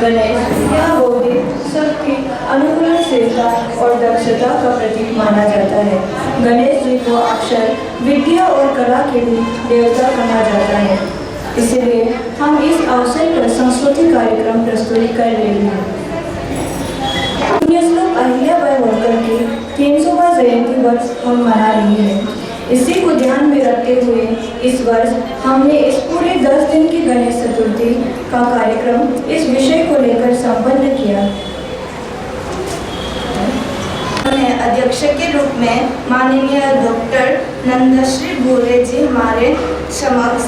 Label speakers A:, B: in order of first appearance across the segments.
A: गणेश यह बौद्धिक, सबकी अनुकूलशीलता और दक्षता का प्रतीक माना जाता है। गणेश जी को अक्सर विद्या और कला के भी देवता कहा जाता है। इसलिए हम इस अवसर पर सांस्कृतिक कार्यक्रम प्रस्तुत कर रहे हैं। श्लोक अहिल्याबाई होलकर की 300वां जयंती वर्ष हम मना रहे हैं। इसी को ध्यान में रखते हुए इस वर्ष हमने इस पूरे 10 दिन की गणेश चतुर्थी का कार्यक्रम इस विषय को लेकर संपन्न किया।
B: अध्यक्ष के रूप में माननीय डॉक्टर नंदश्री भूरे जी हमारे समक्ष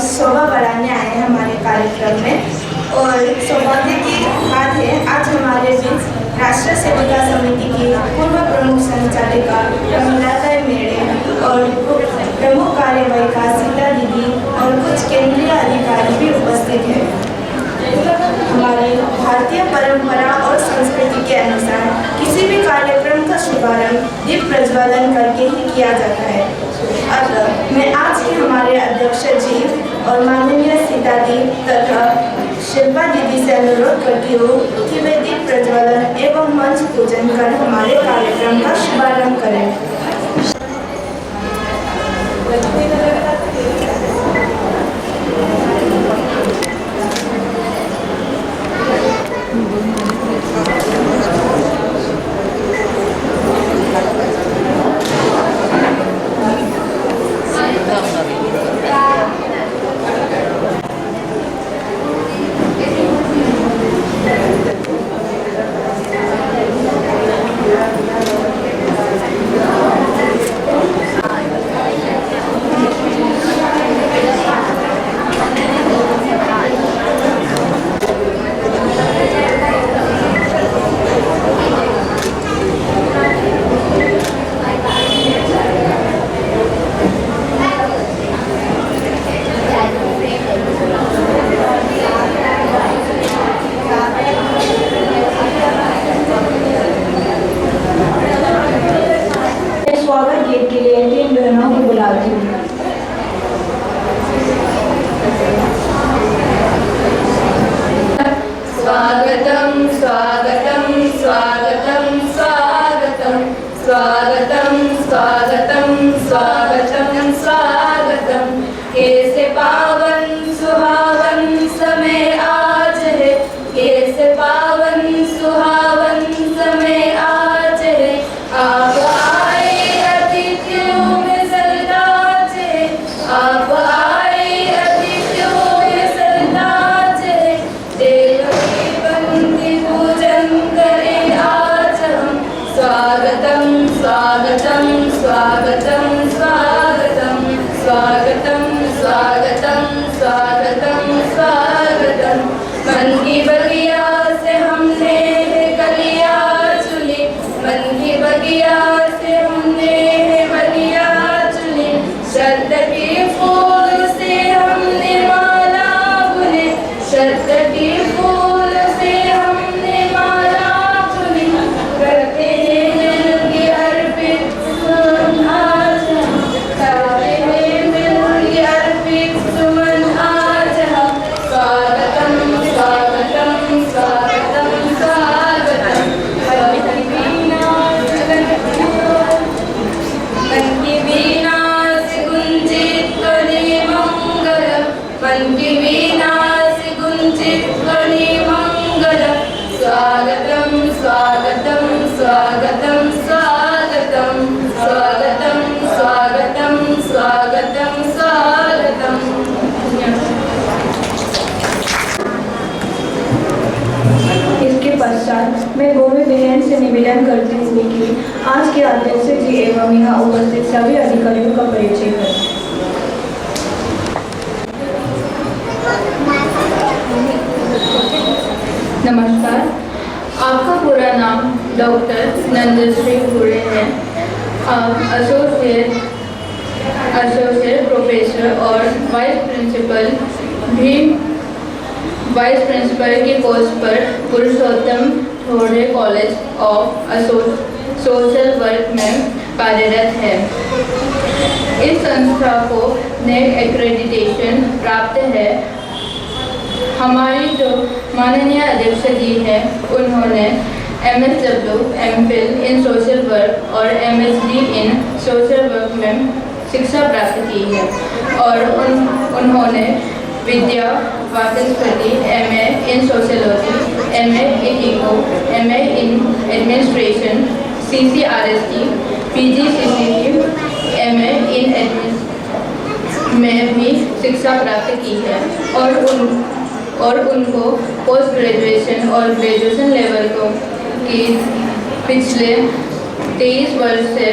B: शोभा बढ़ाने आए हैं हमारे कार्यक्रम में। और सौभाग्य की बात है, आज हमारे बीच राष्ट्रीय सेविका समिति की पूर्व प्रमुख संचालिका कमलाताई मेड़े और प्रमुख कार्यवाहिका सीता दीदी और कुछ केंद्रीय अधिकारी भी उपस्थित हैं। हमारी भारतीय परंपरा और संस्कृति के अनुसार किसी भी कार्यक्रम का शुभारंभ दीप प्रज्वलन करके ही किया जाता है। अब मैं आज के हमारे अध्यक्ष जी और माननीय सीता दी तथा शिल्पा दीदी से अनुरोध करती हूँ कि वे दीप प्रज्वलन एवं मंच पूजन कर हमारे कार्यक्रम का शुभारंभ करें।
A: मैं गोवी बहन से निवेदन करती हूँ कि आज के अध्यक्ष जी एवं यहाँ उपस्थित सभी अधिकारियों का परिचय करें।
C: नमस्कार, आपका पूरा नाम डॉक्टर नंदश्री भूरे है। आप एसोसिएट प्रोफेसर और वाइस प्रिंसिपल के पोस्ट पर पुरुषोत्तम ठोडे कॉलेज ऑफ सोशल वर्क में कार्यरत है। इस संस्था को नेक एक्रेडिटेशन प्राप्त है। हमारी जो माननीय अध्यक्ष जी हैं उन्होंने MSW MPhil in social work और MSD इन सोशल वर्क में शिक्षा प्राप्त की है और उन्होंने विद्या वाचस्पति MA in sociology, MA in eco, MA in administration, CCRST, PGCCT, MA in administration में भी शिक्षा प्राप्त की है और उनको पोस्ट ग्रेजुएशन और ग्रेजुएशन लेवल को की पिछले 23 वर्ष से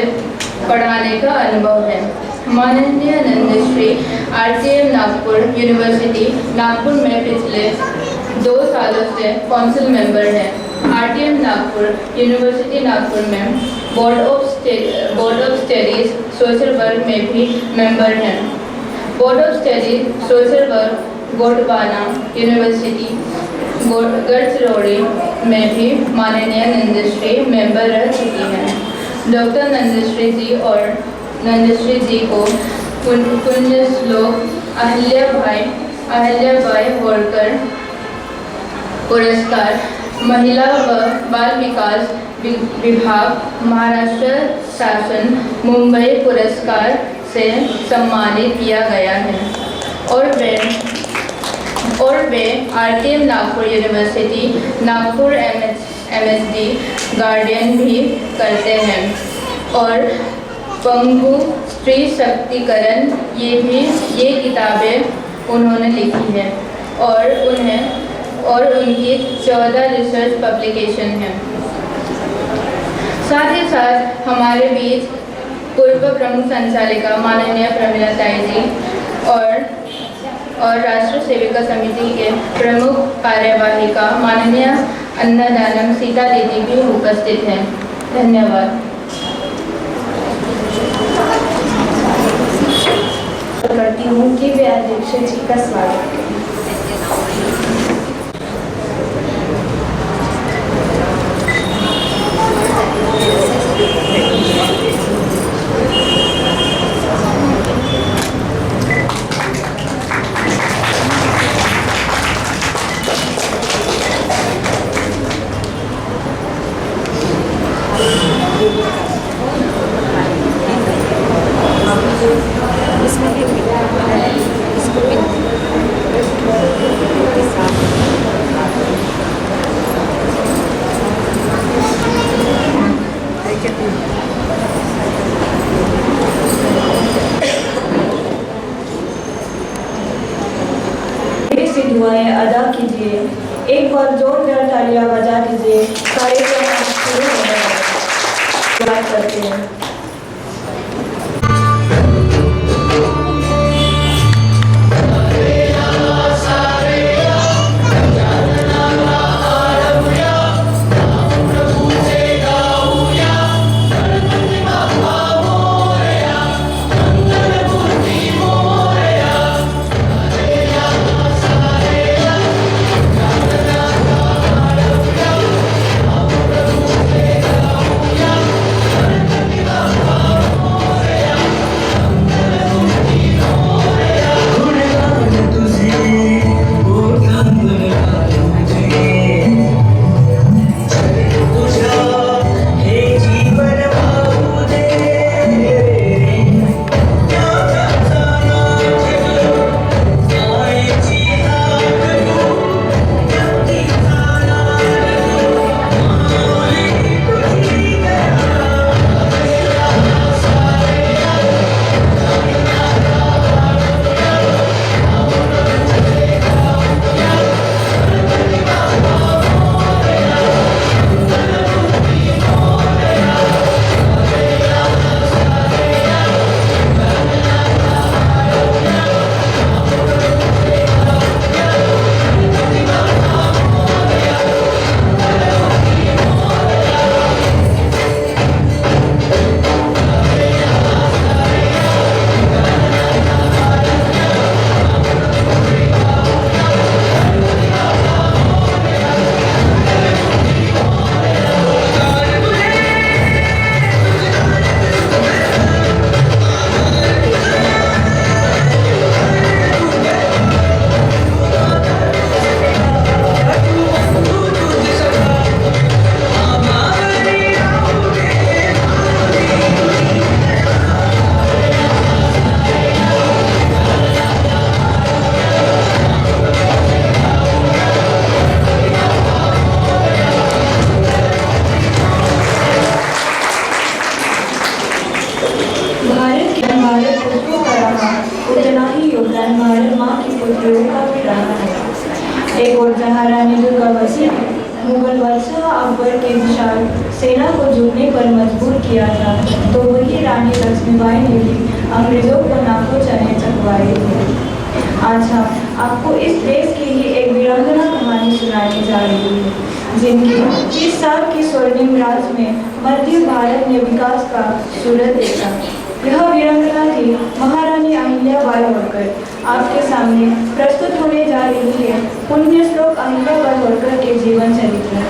C: पढ़ाने का अनुभव है। माननीय नंदश्री RTM नागपुर यूनिवर्सिटी नागपुर में पिछले 2 सालों से काउंसिल मेंबर है। RTM नागपुर यूनिवर्सिटी नागपुर में board of studies social work में भी मेंबर हैं। Board of studies social work Gondwana university Gadchiroli में भी माननीय नंदश्री मेंबर रह चुकी हैं। डॉक्टर नंदश्री जी को पुण्य श्लोक अहिल्याबाई होलकर पुरस्कार, महिला व बाल विकास विभाग महाराष्ट्र शासन मुंबई पुरस्कार से सम्मानित किया गया है और वे RTM Nagpur university Nagpur MSD guardian भी करते हैं और पंगु स्त्री शक्तिकरण ये किताबें उन्होंने लिखी हैं और उनकी 14 रिसर्च पब्लिकेशन हैं। साथ ही साथ हमारे बीच पूर्व प्रमुख संचालिका माननीय प्रमिला ताई जी और राष्ट्र सेविका समिति के प्रमुख कार्यवाहिका माननीय अन्नदानम सीता दीदी भी उपस्थित हैं। धन्यवाद।
B: करती हूँ कि वे अध्यक्ष जी का स्वागत करें।
A: दुआएं अदा कीजिए। एक बार जोरदार तालियां बजा दीजिए। कार्यक्रम शुरू होने वाला करते हैं। रहा, उतना ही योगदान भारत माँ की पुत्रियों का भी रहा है। एक और जहाँ रानी दुर्गावती ने मुगल बादशाह अकबर के विशाल सेना को जुटने पर मजबूर किया था, तो वही रानी लक्ष्मीबाई ने भी अंग्रेजों को नाकों चने चकवाए थे। आज हम आपको इस देश की ही एक वीरांगना कहानी सुनाने जा रही है, जिनकी 30 साल की स्वर्णिम राज में मध्य भारत ने विकास का सूरज देखा। यह वीरांगना थी महारानी अहिल्याबाई होलकर। आपके सामने प्रस्तुत होने जा रही है पुण्य श्लोक अहिल्याबाई होलकर के जीवन चरित्र।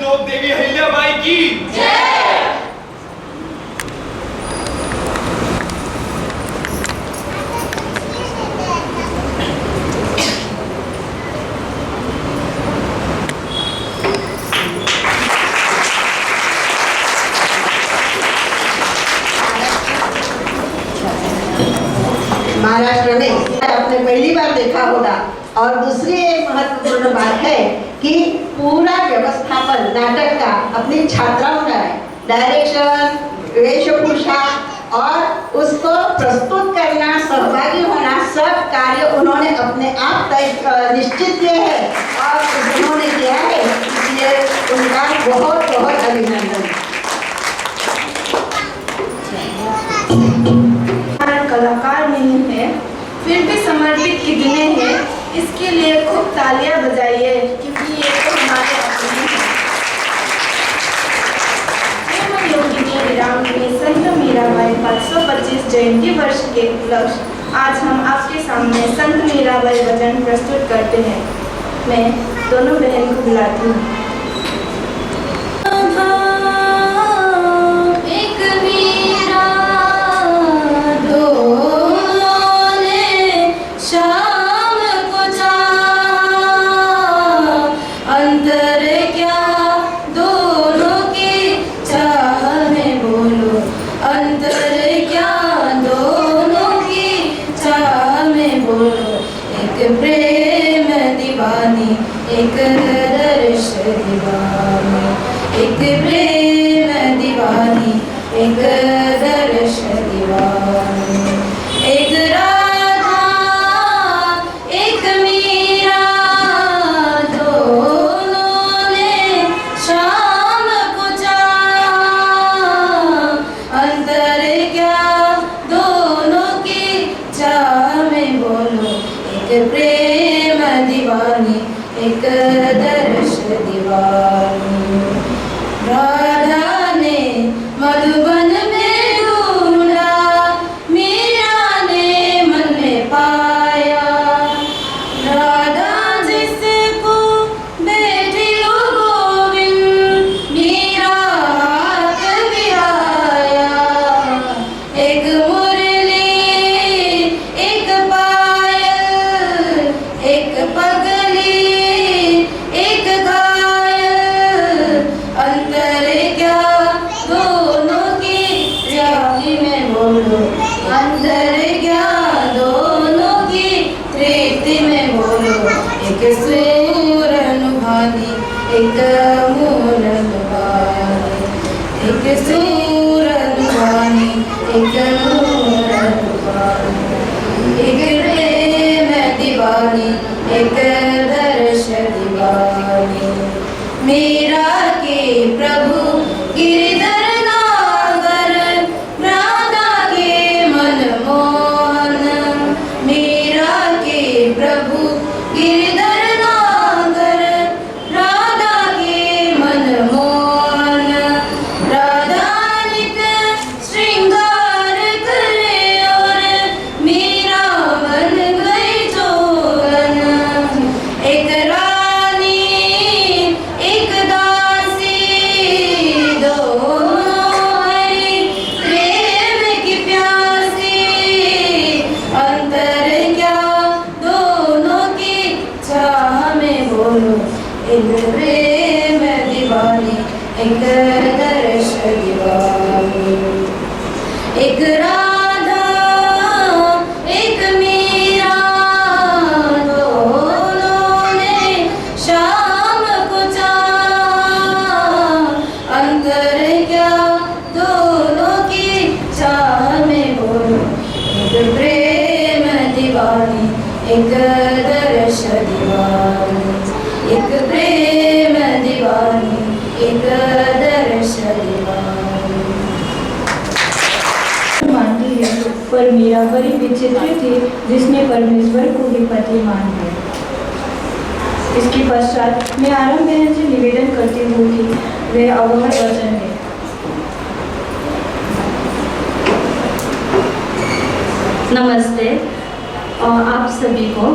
D: त्रिलोक देवी अहिल्याबाई की
E: महाराष्ट्र में आपने पहली बार देखा होगा। और दूसरी एक महत्वपूर्ण बात है कि पूरा व्यवस्थापन नाटक का अपनी छात्राओं का है। डायरेक्शन, वेशभूषा और उसको प्रस्तुत करना, सहभागी होना, सब कार्य उन्होंने अपने आप तय निश्चित किए हैं और उन्होंने किया है, इसलिए उनका बहुत बहुत अभिनंदन।
B: कलाकार नहीं है फिर भी समर्पित कितने हैं, इसके लिए खूब तालियां बजाइए क्योंकि ये तो हमारे अपने हैं। प्रेम योगिनी वीरांगनी संत मीराबाई 525 जयंती वर्ष के उपलक्ष्य आज हम आपके सामने संत मीराबाई वचन प्रस्तुत करते हैं। मैं दोनों बहन को बुलाती हूँ।
C: एक दर्श दीवानी, एक प्रेम दीवानी, एक दर्श दीवानी, एक राधा एक मीरा, दोनों ने शाम को चाहा, अंतर क्या दोनों की चाह में बोलो, एक प्रेम दीवानी, एक दर्श दीवानी। राधा ने मधुबन में ढूंढा, मीरा ने मन में पाया, राधा जिसको बैठी लो गोविंद, मीरा हाथ भी आया, एक मुरली एक पायल, एक पगली एक घायल, अंतर क्या दोनों की जाति में बोलो, अंतर क्या दोनों की तृप्ति में बोलो, एक सूर अनुभानी, एक मूल अनुभानी, एक सूर अनुभानी, एक मूल अनुभानी, एक प्रेम दीवानी, एक दर्श दीवानी। मीरा के प्रभु गिरिधर नागर, राधा के मनमोहन, मीरा के प्रभु गिरिधर नागर, राधा के मनमोहन, राधा नित श्रृंगार करे और मीरा बन गई जोगन, एक रानी एक दासी, दोनों है प्रेम की प्यासी, अंतर क्या दोनों की चाह में बोलो, एक प्रेम दीवानी, एक दर्श दीवानी, एक राधा एक मीरा, दोनों ने शाम को चाहा, अंतर क्या दोनों की चाह में बोलो, एक प्रेम दीवानी, एक दर्श दीवानी, एक प्रेम दीवानी, एक दर्श दीवानी।
A: मानती है पर मीरा बड़ी विचित्र थी जिसने परमेश्वर को भी पति मान लिया। इसके पश्चात मैं आरंभ बहन से निवेदन करती हूँ कि वे अवहर वचन दें।
F: नमस्ते और आप सभी को।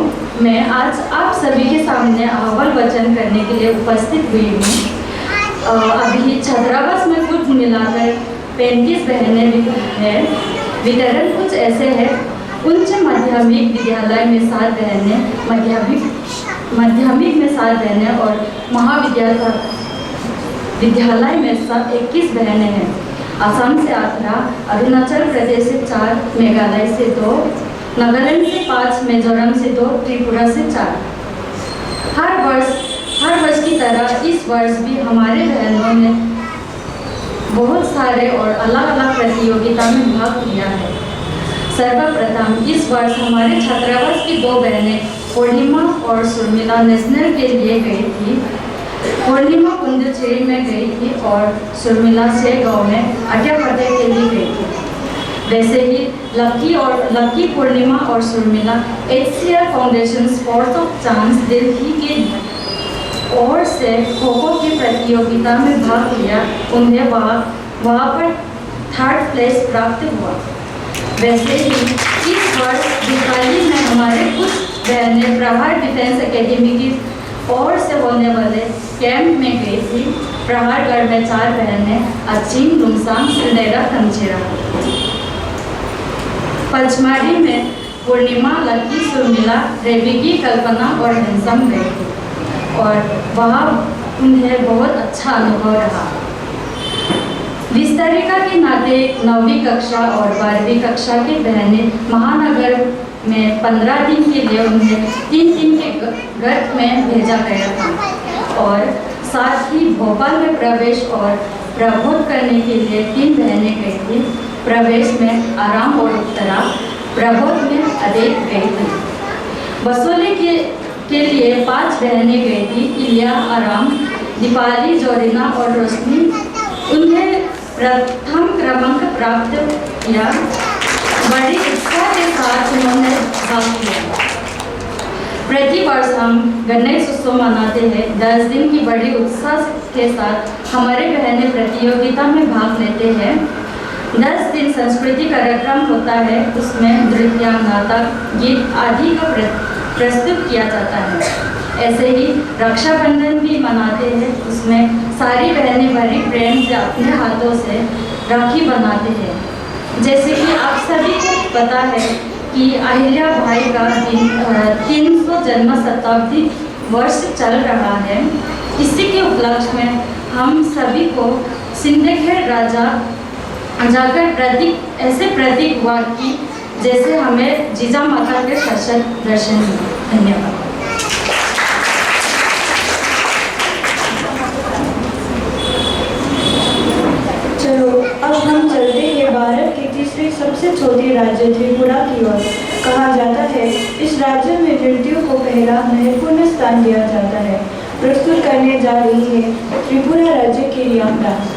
F: मैं आज आप सभी के सामने अहवाल वचन करने के लिए उपस्थित हुई हूँ। अभी छात्रावास में कुल मिलाकर 35 बहनें भी हैं। वितरण कुछ ऐसे है: उच्च माध्यमिक विद्यालय में 7 बहनें, माध्यमिक में 7 बहनें और विद्यालय में 21 बहनें हैं। असम से 18, अरुणाचल प्रदेश से 4, मेघालय से 2, नागालैंड से 5, मिजोरम से 2, त्रिपुरा से 4। हर वर्ष की तरह इस वर्ष भी हमारे बहनों ने बहुत सारे और अलग अलग प्रतियोगिता में भाग लिया है। सर्वप्रथम इस वर्ष हमारे छात्रावास की 2 बहनें पूर्णिमा और सुर्मिला नेशनल के लिए गई थी। पूर्णिमा पुंडुचेरी में गई थी और सुर्मिला शेगांव में आर्यभट्ट के लिए गई थी। वैसे ही लकी पूर्णिमा और सुर्मिला HCL foundation sports of chance Delhi की ओर से खो-खो की प्रतियोगिता में भाग लिया। उन्हें वहाँ पर 3rd प्लेस प्राप्त हुआ। वैसे ही इस वर्ष दिवाली में हमारे कुछ बहनें प्रहार डिफेंस एकेडमी की ओर से होने वाले कैंप में गई थी। प्रहारगढ़ में 4 बहनें अचिन, लुमसांग, सिंडेरा, खंचेरा। पचमाड़ी में पूर्णिमा, लकी, सुर्मिला, रेबिकी, कल्पना और हंसम गई थी और वहाँ उन्हें बहुत अच्छा अनुभव रहा। विस्तारिका के नाते 9वीं कक्षा और 12वीं कक्षा की बहनें महानगर में 15 दिन के लिए उन्हें 3 दिन के गर्त में भेजा गया था और साथ ही भोपाल में प्रवेश और प्रबोध करने के लिए 3 बहनें गई थी। प्रवेश में आराम और उत्तरा, प्रबोध में अदेक गई थी। बसोली के लिए 5 बहनें गई थी: इलिया, आराम, दीपाली, जोरिना और रोशनी। उन्हें प्रथम क्रमांक प्राप्त किया। बड़ी उत्साह के साथ उन्होंने भाग लिया। प्रतिवर्ष हम गणेश उत्सव मनाते हैं। 10 दिन की बड़ी उत्साह के साथ हमारे बहनें प्रतियोगिता में भाग लेते हैं। 10 दिन सांस्कृतिक कार्यक्रम होता है। उसमें नृत्य, नाटक, गीत आदि का प्रस्तुत किया जाता है। ऐसे ही रक्षाबंधन भी मनाते हैं। उसमें सारी बहनें बड़ी प्रेम से अपने हाथों से राखी बनाते हैं। जैसे कि आप सभी को पता है कि अहिल्या बाई का 300 जन्म शताब्दी वर्ष चल रहा है। इसी के उपलक्ष्य में हम सभी को सिंदखेड़ राजा जाकर ऐसे प्रतीक हुआ कि जैसे हमें जीजा माता के सशक्त दर्शन हुए। धन्यवाद।
A: चलो अब हम चलते हैं भारत की तीसरी सबसे छोटी राज्य त्रिपुरा की ओर। कहा जाता है इस राज्य में लड़कियों को पहला महत्वपूर्ण स्थान दिया जाता है। प्रस्तुत करने जा रही है त्रिपुरा राज्य की रियाम डांस।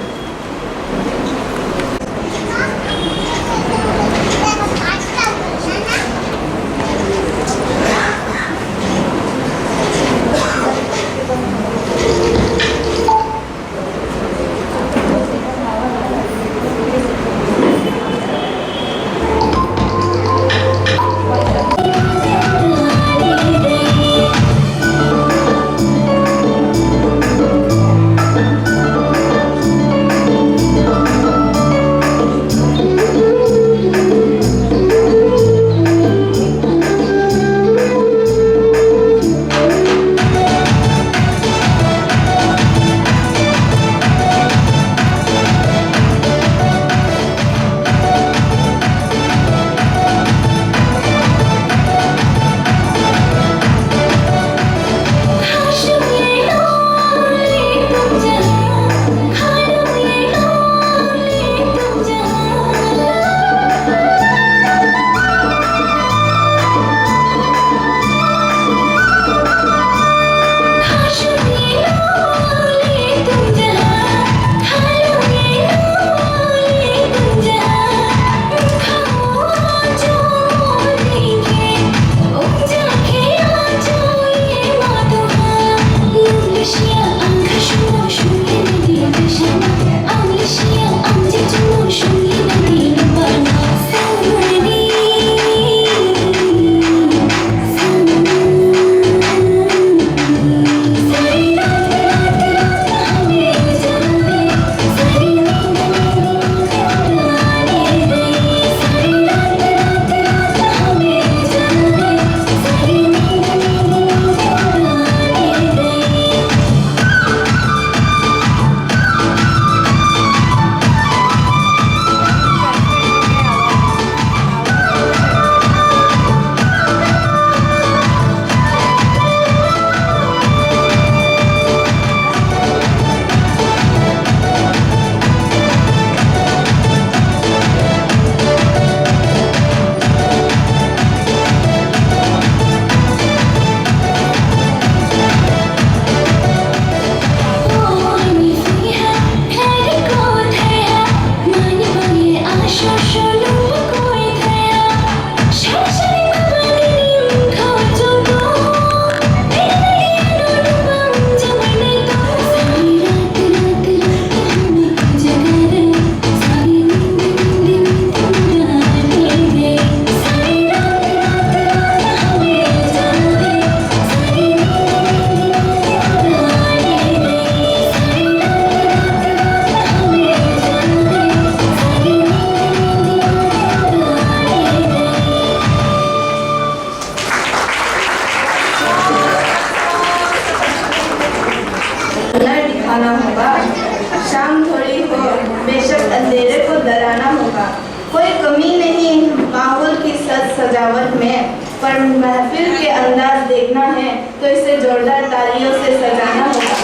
B: कोई कमी नहीं माहौल की सजावट में, पर महफिल के अंदाज देखना है तो इसे जोरदार तालियों से सजाना होगा।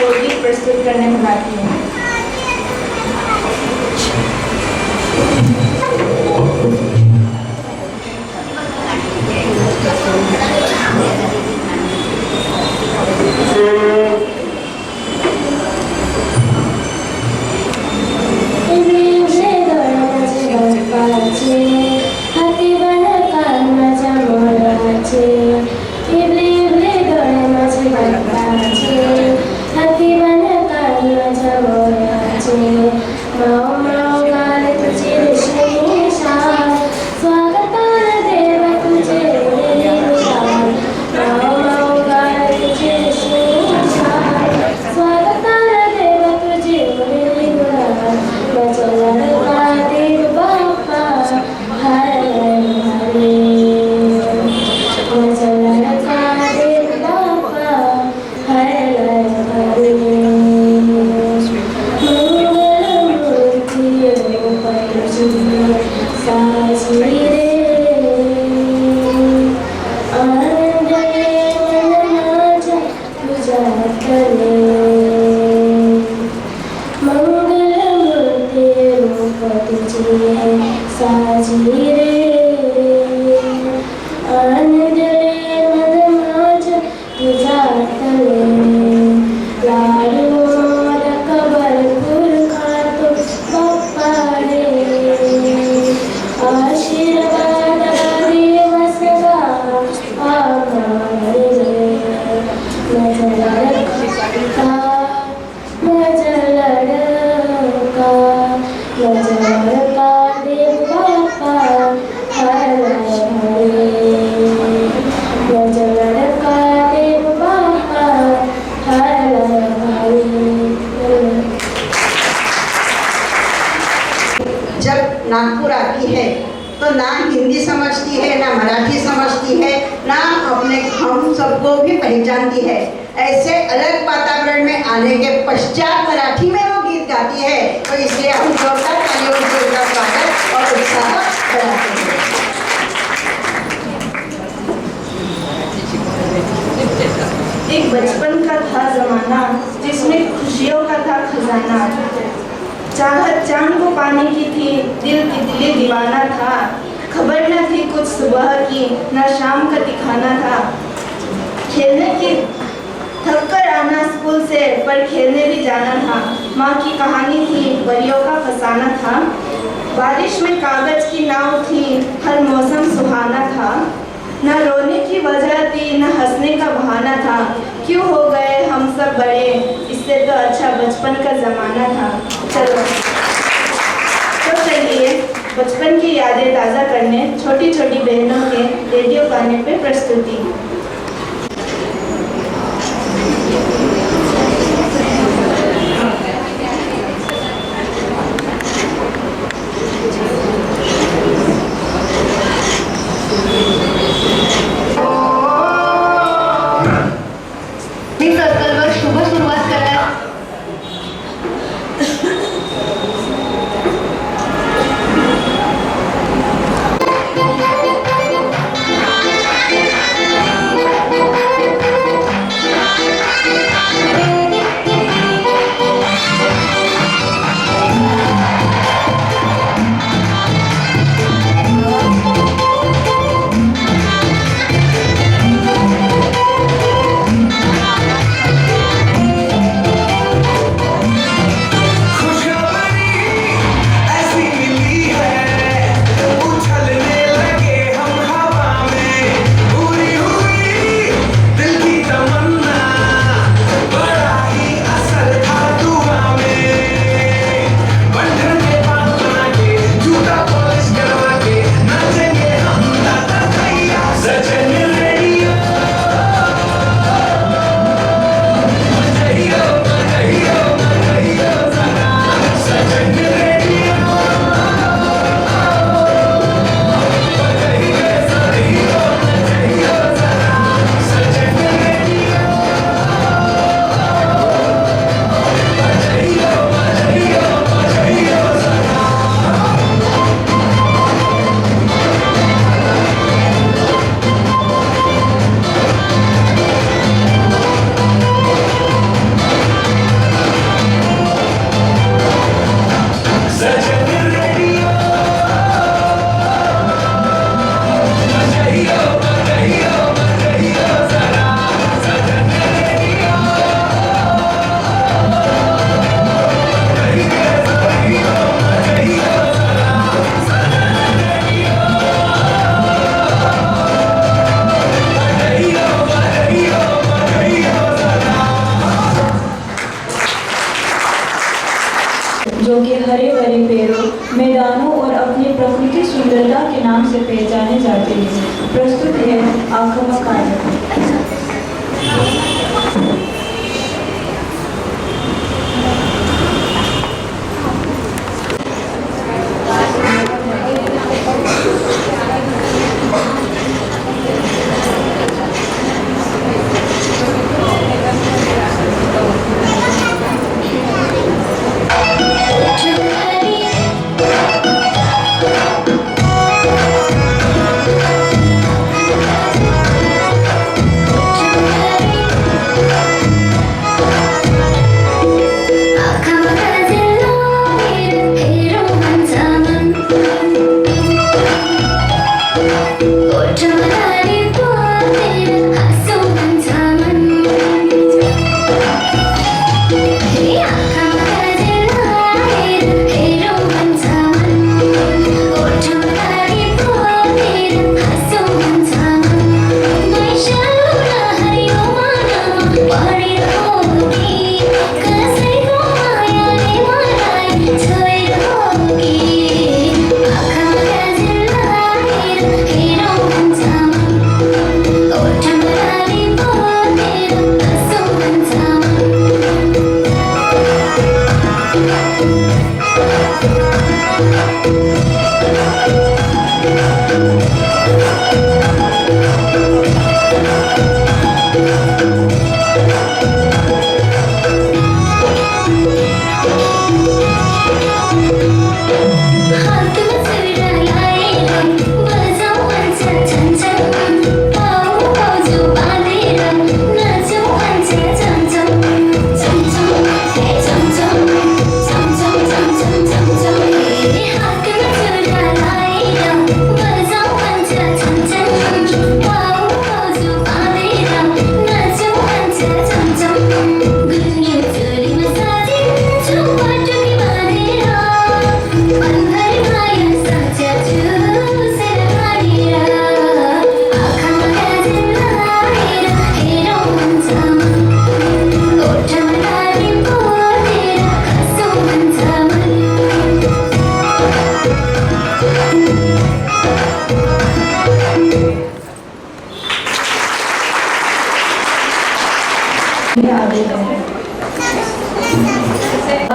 B: को गीत प्रस्तुत करने में आती है।
E: नागपुर आती है तो ना हिंदी समझती है, ना मराठी समझती है, ना अपने हम सबको भी पहचानती है। ऐसे अलग वातावरण में आने के पश्चात मराठी में वो गीत गाती है, तो इसलिए हम जोरदार तालियों से उनका स्वागत और उत्साह बढ़ाते हैं।
B: एक बचपन का था जमाना जिसमें खुशियों का था खजाना, चाहत चांद को पाने की थी, दिल तितली दीवाना था, खबर न थी कुछ सुबह की, न शाम का दिखाना था, खेलने की थक कर आना स्कूल से पर खेलने भी जाना था, माँ की कहानी थी परियों का फसाना था, बारिश में कागज की नाव थी, हर मौसम सुहाना था, न रोने की वजह थी न हंसने का बहाना था, क्यों हो गए हम सब बड़े, इससे तो अच्छा बचपन का जमाना था। चलो तो चलिए बचपन की यादें ताज़ा करने छोटी छोटी बहनों के रेडियो गाने पे प्रस्तुति।
D: सर्कलवर शुभ सुरुवात करा।
A: के नाम से पहचाने जाते हैं। प्रस्तुत है आगमक कार्यक्रम।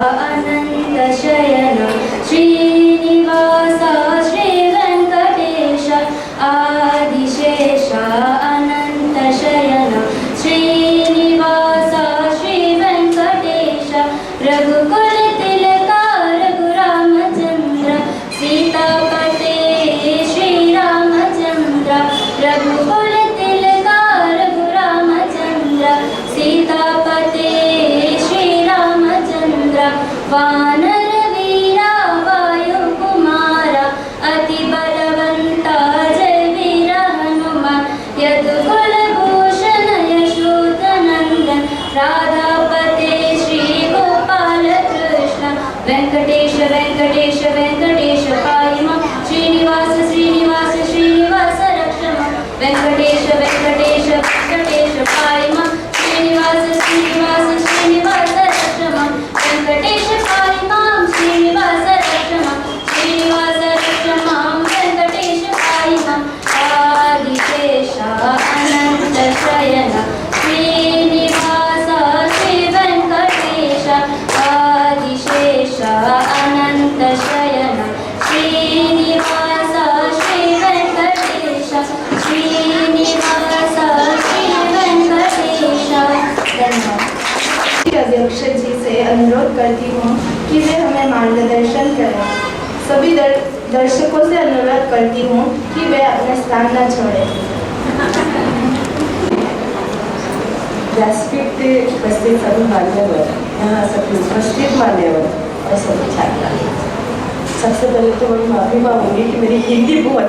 F: अनन्तशयन श्रीनिवास श्रीवेङ्कटेश आदिशेष अनन्तशयन श्रीनिवास श्रीवेङ्कटेश रघुकुलतिलका रघुरामचन्द्र सीतापते श्रीरामचन्द्र रघुकुलतिलका रघुरामचन्द्र सीतापते श्रीरामचन्द्र वानरवीरा वायुकुमार अतिबलवन्ता जय वीर हनुमान यदुकुलभूषण यशोधनन्दन राधापते श्रीगोपालकृष्ण वेङ्कटेश वेङ्कटेश वेङ्कटेश पाहि मां श्रीनिवास श्रीनिवास श्रीनिवास रक्ष मां वेङ्कटेश वेङ्कटेश वेङ्कटेश पाहि मां श्रीनिवास श्रीनिवास श्रीनिवास रक्ष मां वेङ्कटेश पाहि मां श्रीनिवास रक्ष मां श्रीनिवास रक्ष मां वेङ्कटेश पाहि मां आदिशेष अनन्तशयन श्रीनिवास श्रीवेङ्कटेश आदिशेष अनन्तशयन श्रीनिवास श्रीवेङ्कटेश श्रीनिवास श्रीवेङ्कटेश। धन्यवाद।
B: अध्यक्ष जी से अनुरोध करती हूँ कि वे हमें मार्गदर्शन करें। सभी दर्शकों से अनुरोध करती हूँ कि वे अपना स्थान न छोड़ें।
G: व्यासपीठ पे उपस्थित सभी मान्यवर, यहाँ सभी उपस्थित मान्यवर और सभी छात्रा, सबसे पहले तो मैं माफ़ी मांगूंगी कि मेरी हिंदी बहुत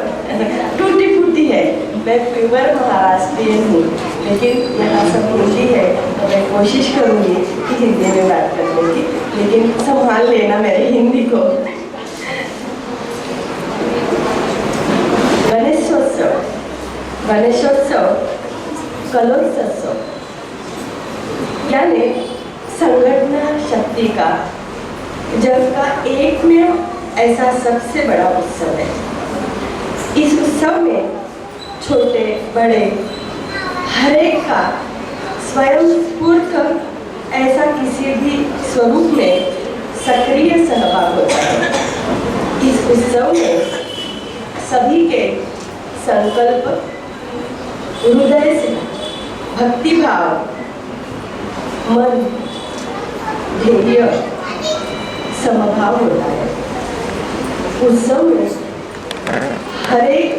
G: टूटी फूटी है। मैं प्योर महाराष्ट्रियन हूँ, लेकिन यहाँ सब हिंदी है तो मैं कोशिश करूँगी कि हिंदी में बात करने की, लेकिन संभाल लेना मेरी हिंदी को। गणेशोत्सव, गणेशोत्सव कलोत्सव यानी संगठन शक्ति का जग का एकमेव ऐसा सबसे बड़ा उत्सव है। इस उत्सव में छोटे बड़े हर एक का स्वयं स्फूर्त ऐसा किसी भी स्वरूप में सक्रिय सहभाग होता है। इस उत्सव में सभी के संकल्प, हृदय से भक्तिभाव, मन, धैर्य, समभाव होता है। उत्सव में हर एक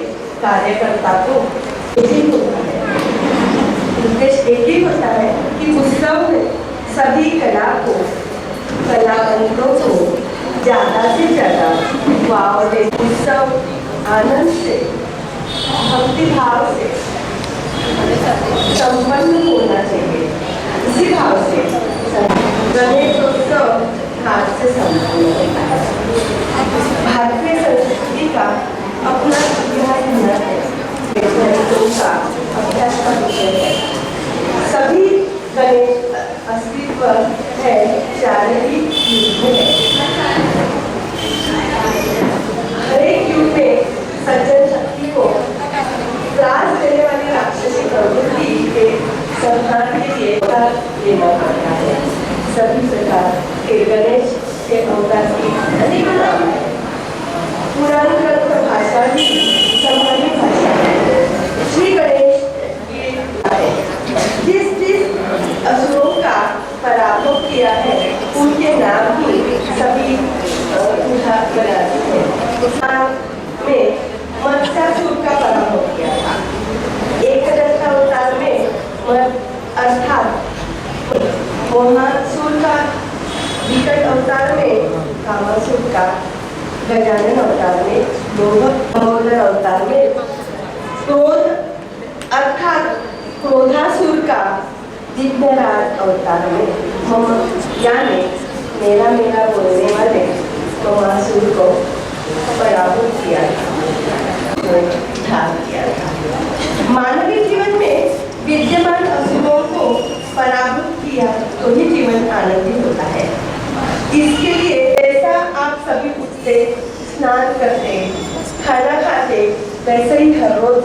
G: कार्यकर्ता को एक ही होता है, उद्देश्य एक ही होता है कि उत्सव में सभी कलावंतों को ज़्यादा से ज़्यादा वाव दे। उत्सव आनंद से, भक्तिभाव से संपन्न होना चाहिए। इसी भाव से गणेशोत्सव हाथ से संपन्न होता है। भारतीय संस्कृति का अपना इतिहास होना है, गणेशों का अभ्यास का विषय है। सभी गणेश अस्तित्व है, शारीरिक युग है। हर एक युग में सज्जन शक्ति को त्रास देने वाली राक्षसी प्रवृत्ति के संहार के लिए अवतार लेना पड़ता है। सभी प्रकार के गणेश के अवतार की अनेक नाम है। पुराण ग्रंथ भाषा ही संभाली भाषा है। श्री गणेश जिस असुरों का पराभव किया है उनके नाम ही सभी बनाते हैं। में मत्स्यासुर का पराभव किया था। एकदंत अवतार में अर्थात मोहासुर का, विकट अवतार में कामासुर का, गजानन अवतार में, दामोदर अवतार में क्रोध अर्थात क्रोधासुर का, विघ्नराज अवतार में यानी मेरा बोलने वाले ममासुर को पराभूत किया था। मानवीय जीवन में विद्यमान असुरों को पराभूत किया तो ही जीवन आनंदित होता है। इसके लिए जैसा आप सभी उठते, स्नान करते, खाना खाते, वैसे ही हर रोज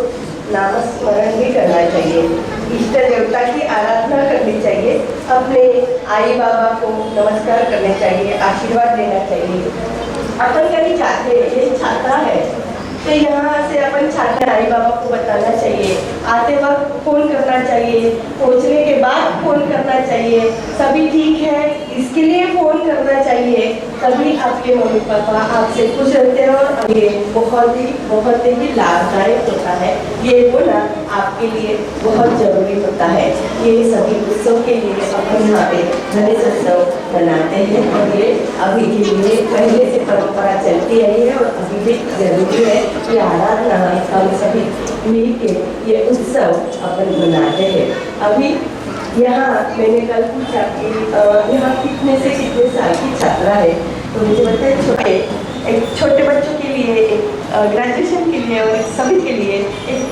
G: नाम स्मरण भी करना चाहिए। इष्ट देवता की आराधना करनी चाहिए। अपने आई बाबा को नमस्कार करने चाहिए, आशीर्वाद देना चाहिए। अपन कहीं जाते हैं, ये छात्रा है तो यहाँ से अपन छात्रा आई बाबा को बताना चाहिए। आते वक्त फोन करना चाहिए, पहुँचने के बाद फोन करना चाहिए। सभी ठीक है इसके लिए फोन करना चाहिए। तभी आपके मम्मी पापा आपसे खुश रहते हैं और ये बहुत ही लाभदायक होता है। ये होना आपके लिए बहुत जरूरी होता है। ये सभी उत्सव के लिए अपन यहाँ पे गणेश उत्सव मनाते हैं और ये अभी के लिए पहले से परंपरा चलती आई है और अभी भी जरूरी है कि आराधना हम सभी मिल के ये उत्सव अपन मनाते हैं। अभी यहाँ मैंने कल पूछा कि यहाँ कितने से कितने साल की छात्रा है, तो मुझे बताया छोटे बच्चों के लिए, एक ग्रेजुएशन के लिए और सभी के लिए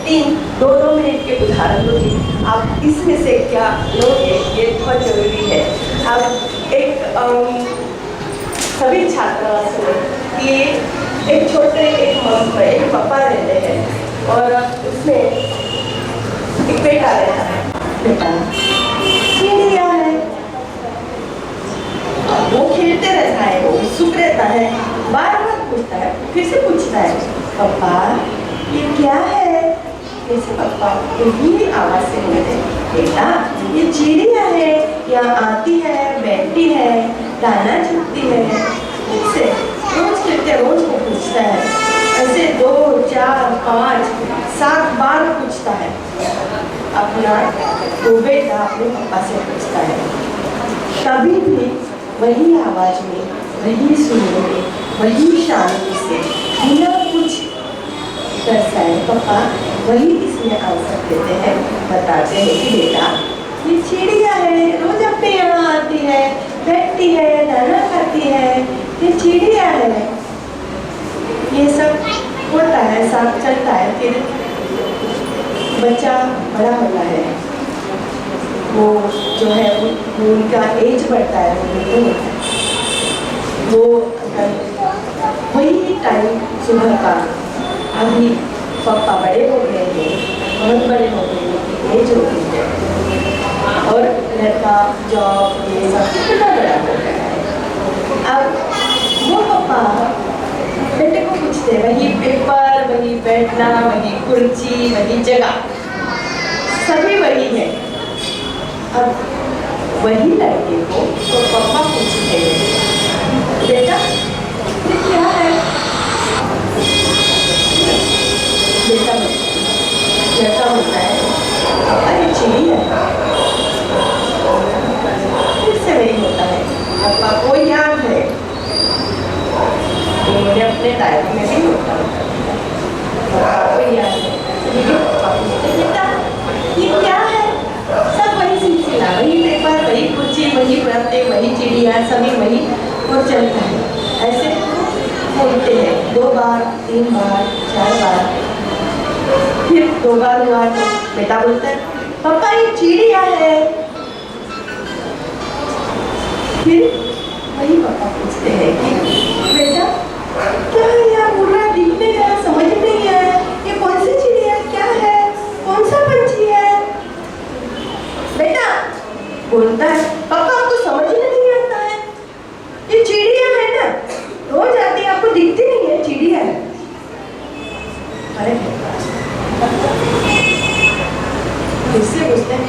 G: एक 2 मिनट के उदाहरण दोगे। आप इसमें से क्या लोगे, ये बहुत जरूरी है। आप एक सभी छात्रा से कि एक छोटे एक पापा रहते हैं और उसमें एक बेटा रहता है। बेटा चिड़िया है, वो खेलते रहता है, वो उत्सुक रहता है, बार बार पूछता है, फिर से पूछता है पापा ये क्या है। कैसे पापा यही आवाज से बोलते हैं बेटा ये चिड़िया है, यहाँ आती है, बैठती है, दाना चुगती है। से रोज खेलते रोज को पूछता है, ऐसे 2, 4, 5, 7 बार पूछता है। अपना वो बेटा अपने पापा से पूछता है, कभी भी वही आवाज में, वही सुर में, वही शांति से, बिना कुछ दर्शाए पापा वही इसमें आंसर देते हैं, बताते हैं कि बेटा ये चिड़िया है, रोज अपने यहाँ आती है, बैठती है, दाना खाती है, ये चिड़िया है। ये सब होता है, साथ चलता है। फिर बच्चा बड़ा होता है, वो जो है वो उनका एज बढ़ता है, वो वही टाइम सुबह का, अभी पापा बड़े हो गए हैं, बहुत बड़े हो गए हैं, एज हो गई है और लड़का जॉब ये सब कितना बड़ा हो गया है। अब वो पापा बेटे को पूछते हैं, वही पेपर, वही बैठना, वही कुर्सी, वही जगह, सभी वही है। अब वही लड़के को तो पापा पूछते हैं, बेटा ये क्या है? बेटा लड़का बोलता है, पापा ये चिड़ी है। फिर से वही होता है, पापा को याद है, उन्होंने अपने डायरी में भी नोट डाउन कर दिया, पापा को याद है। पापा पूछते, बेटा ये क्या है? सब वही सिलसिला, वही पेपर, वही कुर्सी, वही बर्तन, वही चिड़िया, सभी वही और चलता है। ऐसे बोलते हैं 2 बार, 3 बार, 4 बार, फिर 2 बार हुआ तो बेटा बोलता है, पापा ये चिड़िया है। फिर वही पापा पूछते हैं कि बेटा क्या है यार, पूरा दिखने है, समझ नहीं है, ये कौन सी चिड़िया क्या है, कौन सा पंछी है? बेटा बोलता है, पापा आपको समझ नहीं आता है, ये चिड़िया है ना, रोज आती है, आपको दिखती नहीं है, चिड़िया है। अरे फिर से पूछते हैं,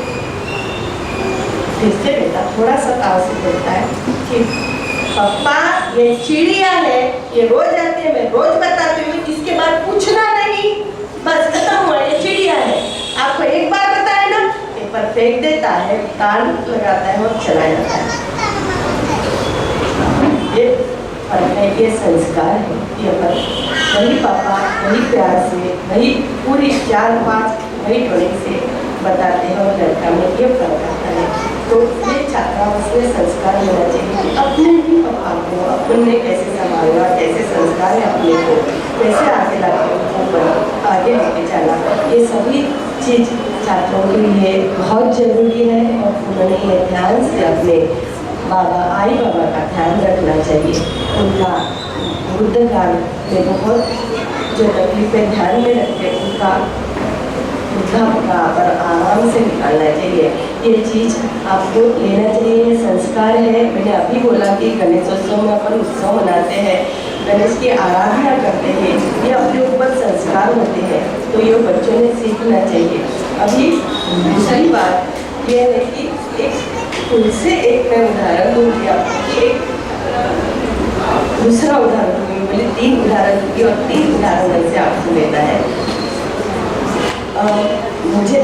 G: फिर से बेटा थोड़ा सा ताव से बोलता है कि पापा ये चिड़िया है, ये रोज आती है, मैं रोज बताती हूँ, इसके बाद पूछना नहीं, बस खत्म हुआ, ये चिड़िया है। आपको एक बार बताया ना, पेपर फेंक देता है, कान लगाता है और चला जाता है। ये पढ़ने के संस्कार है, ये पर वही पापा वही प्यार से, वही पूरी 4-5 वही ड्राइंग से बताते हैं और लड़का में ये फर्क आता है। तो ये छात्रावास में संस्कार होना चाहिए कि अपने ही पापा को अपने कैसे संभालना, कैसे संस्कार है अपने को, कैसे आगे लाके उनको आगे लेके जाना, ये सभी चीज़ छात्रों के लिए बहुत ज़रूरी है और उन्होंने ये ध्यान से अपने आई बाबा का ध्यान रखना चाहिए। उनका बुद्धकाल में बहुत जो तकलीफें ध्यान में रखते उनका बुद्धा पर आराम से निकालना चाहिए। ये चीज़ आपको लेना चाहिए, ये संस्कार है। मैंने अभी बोला कि गणेशोत्सव में अपन उत्सव मनाते हैं, गणेश की आराधना करते हैं, ये अपने ऊपर संस्कार होते हैं, तो ये बच्चों ने सीखना चाहिए। अभी दूसरी बात यह है कि एक उनसे एक मैं उदाहरण दूँगी आपको, एक दूसरा उदाहरण दूँगी, बोले 3 उदाहरण दूँगी और 3 उदाहरण से आपको लेना है। मुझे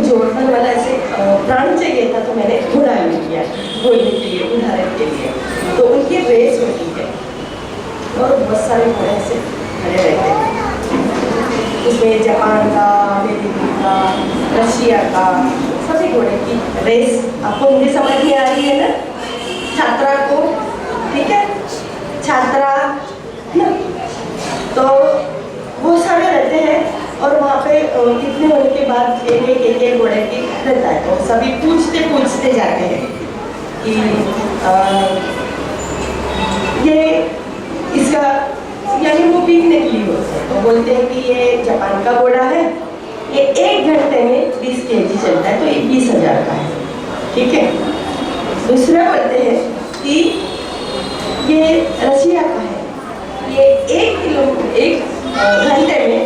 G: जोड़ने वाला ऐसे प्राण चाहिए था, तो मैंने घोड़ा ले लिया बोलने के लिए, उदाहरण के लिए। तो उनकी रेस होती है और बहुत सारे घोड़े ऐसे खड़े रहते हैं, उसमें जापान का, अमेरिका का, रशिया का, सभी घोड़े की रेस। आपको हिंदी समझ में आ रही है ना छात्रा को? ठीक है, छात्रा ना, तो वो सारे रहते हैं और वहाँ पे कितने होने के बाद एक घोड़े की रहता है, तो सभी पूछते जाते हैं कि ये इसका यानी वो पीने के लिए होते हैं, तो बोलते हैं कि ये जापान का घोड़ा है, ये 1 घंटे में 20 kg चलता है, तो ये 20,000 का है। ठीक है, दूसरा बोलते हैं कि ये रशिया का है, ये 1 घंटे में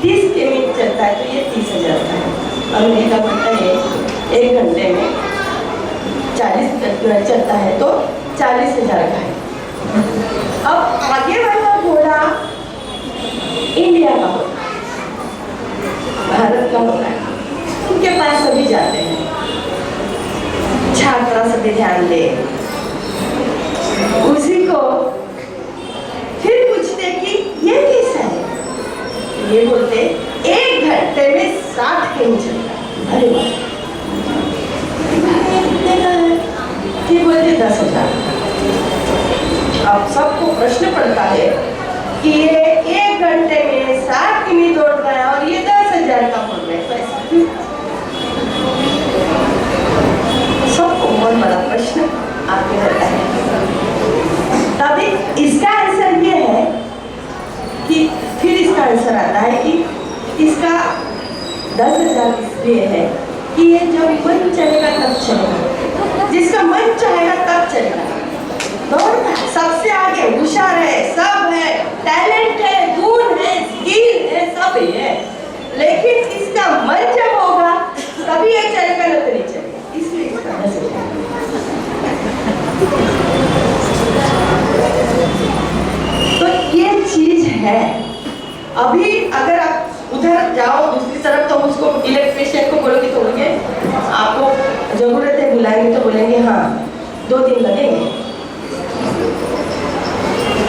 G: 30 km चलता है, तो ये 30,000 का है। अमेरिका बोलता है 1 घंटे में 40 चलता है, तो 40,000 का है। अब आगे वाला घोड़ा इंडिया का होता है, भारत का होता है, उनके पास सभी जाते हैं, छात्रा सभी ध्यान दे, उसी को फिर पूछते कि ये कैसा है, ये बोलते 1 घंटे में 60 km चलता है। अरे वाह, कितने का है? कि बोलते 10,000। अब सबको प्रश्न पड़ता है कि ये 1 घंटे में 60 किमी दौड़ गया और ये 10,000 का पड़ गया, सबको बहुत बड़ा प्रश्न आगे रहता है। तभी इसका आंसर ये है कि फिर इसका आंसर आता है कि 10,000 इसलिए है कि ये जब मन चलेगा तब चलेगा, जिसका मन चाहेगा तब चलेगा। दौड़ना है, सबसे आगे होशियार है, सब है, टैलेंट है, गुण है, स्किल है, सब है, लेकिन इसका मन जब होगा तभी ये चलेगा, न तो नहीं चलेगा। इसलिए इसका 10,000। तो ये चीज है। अभी अगर आप उधर जाओ दूसरी तरफ तो उसको इलेक्ट्रिशियन को बोलोगे तो बोलेंगे आपको जरूरत है, बुलाएंगे तो बोलेंगे हाँ 2 दिन लगेंगे।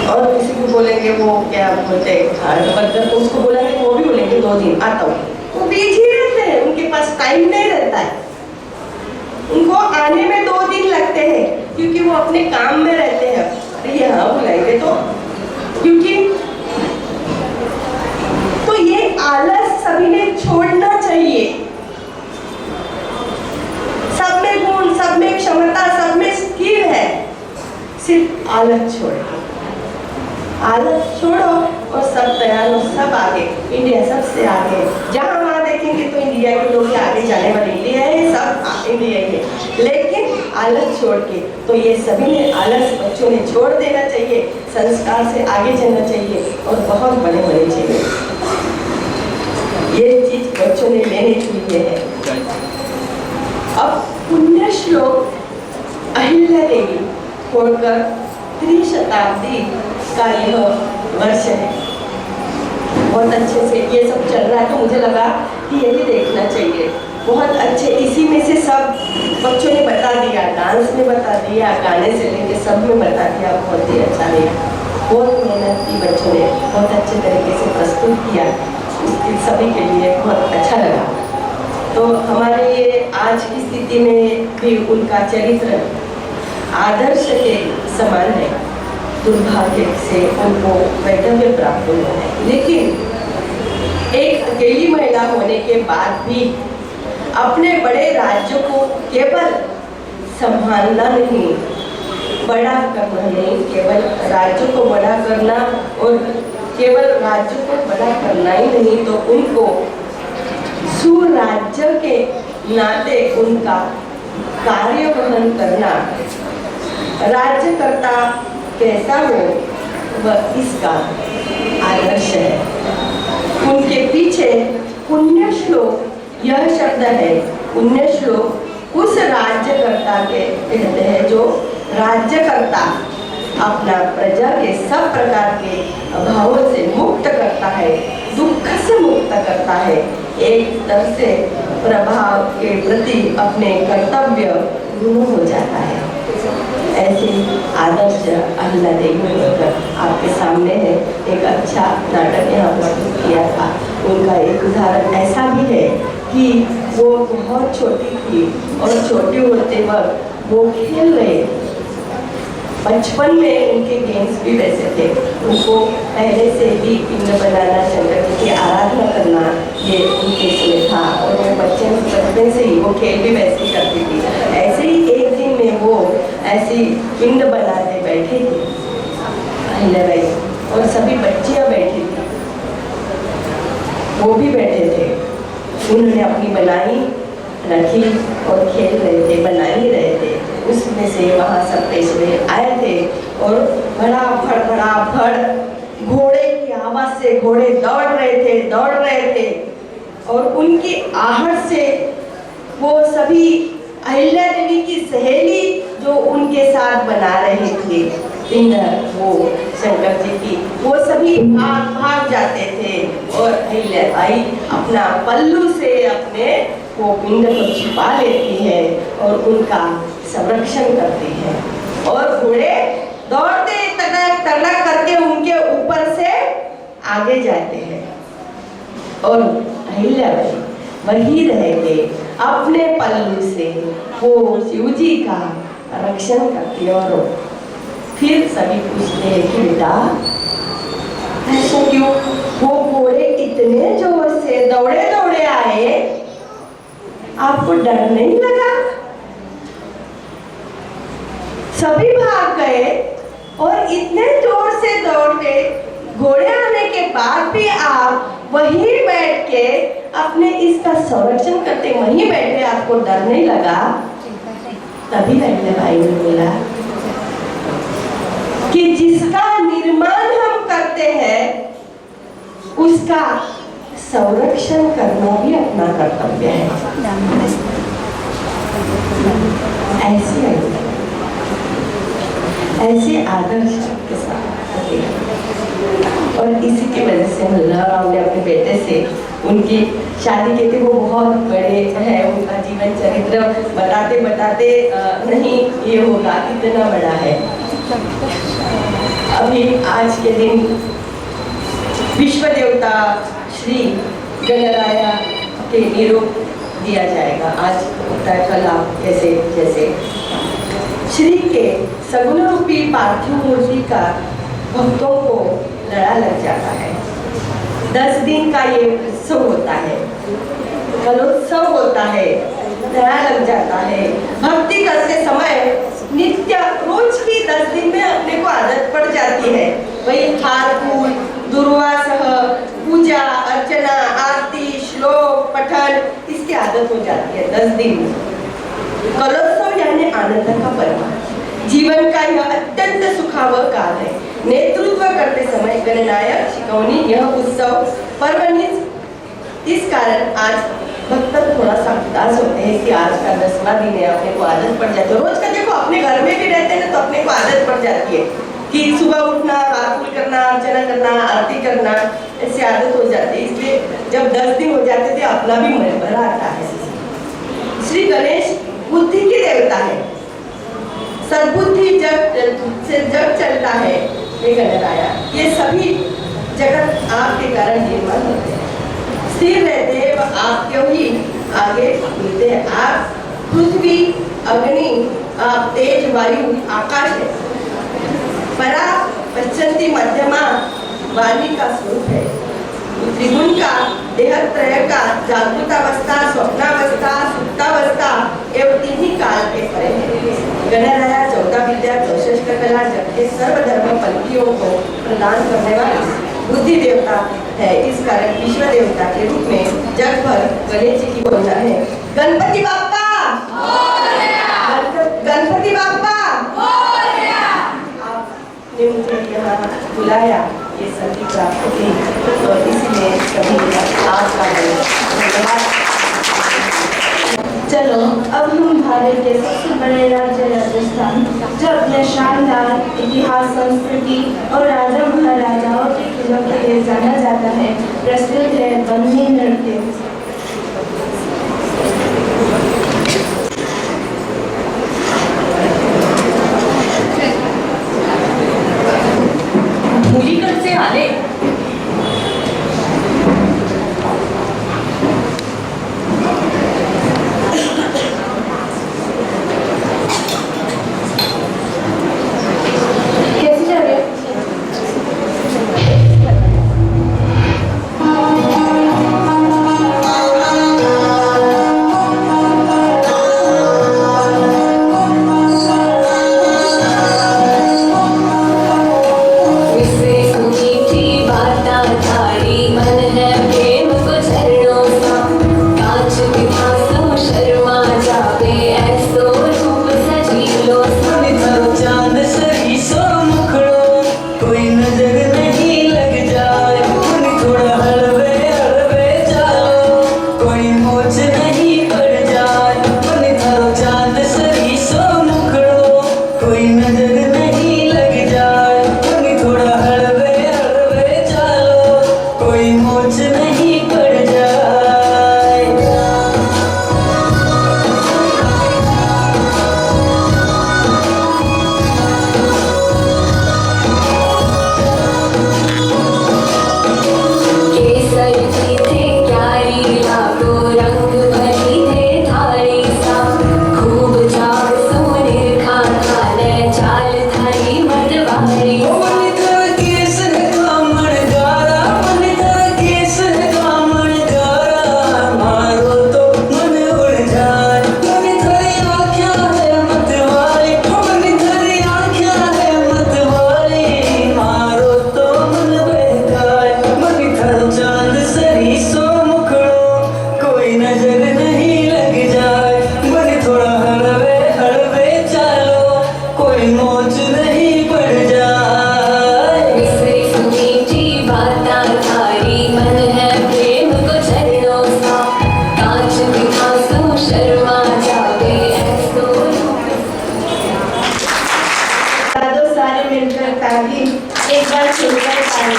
G: और किसी को बोलेंगे वो क्या बोलते हैं तो उसको बोलेंगे वो भी बोलेंगे 2 दिन आता हूँ। वो बिजी रहते हैं, उनके पास टाइम नहीं रहता है, उनको आने में 2 दिन लगते हैं क्योंकि वो अपने काम में रहते हैं। अरे यहाँ बुलाएंगे तो क्योंकि तो ये आलस सभी ने छोड़ना चाहिए। सब में गुण, सब में क्षमता, सब में स्किल है, सिर्फ आलस छोड़ो। आलस छोड़ो और सब तैयार हो, सब आगे। इंडिया सबसे आगे, जहां वहां देखेंगे तो इंडिया के लोग आगे जाने वाले इंडिया है, सब इंडिया ही है। लेकिन आलस छोड़ के तो ये सभी ने आलस बच्चों ने छोड़ देना चाहिए, संस्कार से आगे चलना चाहिए और बहुत बड़े होने चाहिए। ये चीज बच्चों ने लेनी चाहिए है। अब पुण्य श्लोक अहिल्या देवी होकर 3 शताब्दी का यह वर्ष है। बहुत अच्छे से ये सब चल रहा है तो मुझे लगा कि ये भी देखना चाहिए। बहुत अच्छे, इसी में से सब बच्चों ने बता दिया, डांस में बता दिया, गाने से लेके सब में बता दिया। बहुत ही अच्छा लगा, बहुत मेहनत की बच्चों ने, बहुत अच्छे तरीके से प्रस्तुत किया, सभी के लिए बहुत अच्छा लगा। तो हमारे ये आज की स्थिति में भी उनका चरित्र आदर्श के समान है। दुर्भाग्य से उनको वैधव्य प्राप्त हुआ है, लेकिन एक अकेली महिला होने के बाद भी अपने बड़े राज्य को केवल संभालना नहीं, बड़ा करना नहीं, केवल राज्य को बड़ा करना और केवल राज्य को बड़ा करना ही नहीं, तो उनको सुराज्य के नाते उनका कार्य वहन करना, राज्यकर्ता कैसा हो वह इसका आदर्श है। उनके पीछे पुण्य श्लोक यह शब्द है, पुण्य श्लोक उस राज्यकर्ता के कहते हैं जो राज्यकर्ता अपना प्रजा के सब प्रकार के अभावों से मुक्त करता है, दुख से मुक्त करता है, एक तरह से प्रभाव के प्रति अपने कर्तव्य गुण हो जाता है। ऐसे आदर्श अहिल्या देवी होकर आपके सामने है। एक अच्छा नाटक यहाँ प्रस्तुत किया था। उनका एक उदाहरण ऐसा भी है कि वो बहुत छोटी थी और छोटे होते वक्त वो खेल रहे, बचपन में उनके गेम्स भी वैसे थे। उनको पहले से ही पिंड बनाना, शंकर जी की आराधना करना ये उनके इसमें था और वो बचपन से ही वो खेल भी वैसे ही करती थी। ऐसे ही एक दिन में वो ऐसी पिंड बनाते बैठे थे अहिल्याबाई और सभी बच्चियाँ बैठी थी, वो भी बैठे थे। उन्होंने अपनी बनाई रखी और खेल रहे थे, बना ही रहे थे। उसमें से वहाँ सब पेशवे आए थे और बड़ा भड़ घोड़े की आवाज़ से घोड़े दौड़ रहे थे और उनकी आहट से वो सभी अहिल्या देवी की सहेली जो उनके साथ बना रहे थे पिंड, वो शंकर जी की, वो सभी भाग जाते थे और अहिल्याबाई अपना पल्लू से अपने वो पिंड को छिपा लेती है और उनका संरक्षण करती है और घोड़े दौड़ते तड़क करके उनके ऊपर से आगे जाते हैं और अहिल्याबाई वही रहते अपने पल्लू से वो शिव जी का रक्षण करती है। और फिर सभी पूछते हैं कि बेटा ऐसा क्यों? वो घोड़े इतने जोर से दौड़े आए, आपको डर नहीं लगा? सभी भाग गए और इतने जोर से दौड़ते घोड़े आने के बाद भी आप वहीं बैठ के आपने इसका संरक्षण करते वहीं बैठे, आपको डर नहीं लगा? तभी अहिल्याबाई ने बोला कि जिसका निर्माण हम करते हैं उसका संरक्षण करना भी अपना कर्तव्य है। ऐसे आदर्श के साथ, और इसी की वजह से मल्हाराव ने अपने बेटे से उनकी शादी की थी। वो बहुत बड़े हैं, उनका जीवन चरित्र बताते बताते नहीं ये होगा, कितना बड़ा है। अभी आज के दिन विश्व देवता श्री गणराया के निरूप दिया जाएगा। आज होता है कल आप जैसे श्री के सगुण रूपी पार्थिव मूर्ति का भक्तों को लड़ा लग जाता है। 10 दिन का ये उत्सव होता है, कलोत्सव होता है, लड़ा लग जाता है। भक्ति करते समय नित्य रोज की 10 दिन में अपने को आदत पड़ जाती है। वही हार फूल दुर्वासह पूजा अर्चना आरती श्लोक पठन, इसकी आदत हो जाती है 10 दिन में। कलोत्सव यानी आनंद का पर्व, जीवन का यह अत्यंत सुखावह काल है। नेतृत्व करते समय गणनायक शिकवनी यह उत्सव पर्वनिज। इस कारण आज भक्त थोड़ा सा उदास होते हैं कि आज का 10वां दिन है, अपने को आदत पड़ जाती है। रोज का देखो अपने घर में भी रहते हैं तो अपने को आदत पड़ जाती है कि सुबह उठना, हाथ करना, अर्चना करना, आरती करना, ऐसी आदत हो जाती है। इसलिए जब 10 दिन हो जाते थे अपना भी मन भर आता है। श्री गणेश बुद्धि की देवता है, सद्बुद्धि जग चलता है। ये गणराया, ये सभी जगत आपके कारण निर्माण होते हैं, स्थिर रहते हैं व आप क्यों ही आगे मिलते हैं। आप पृथ्वी अग्नि, आप तेज वायु आकाश है। परा पश्चंती मध्यमा वाणी का स्वरूप है। त्रिगुण का देहत्रय का जागृतावस्था, स्वप्नावस्था, सुप्तावस्था एवं 3 ही काल के परे है। गणराया 14 विद्या 64 कला जग के सर्वधर्म पंथियों को प्रदान करने वाली बुद्धि देवता है। इस कारण विश्व देवता के रूप में जग भर गणेश जी की पूजा है। गणपति बाप्पा, गणपति बाप्पा, आपने मुझे यहाँ बुलाया, ये सभी प्राप्त की, तो इसलिए सभी आज का धन्यवाद।
B: चलो अब हम भारत के सबसे बड़े राज्य राजस्थान, जो अपने शानदार इतिहास, संस्कृति और राजा महाराजाओं के किलों के लिए जाना जाता है, प्रस्तुत है बन्ही नृत्य।
G: मुलीगड से आले
H: विश्वे सुनीति
B: ताली, एक बार खुलकर ताली।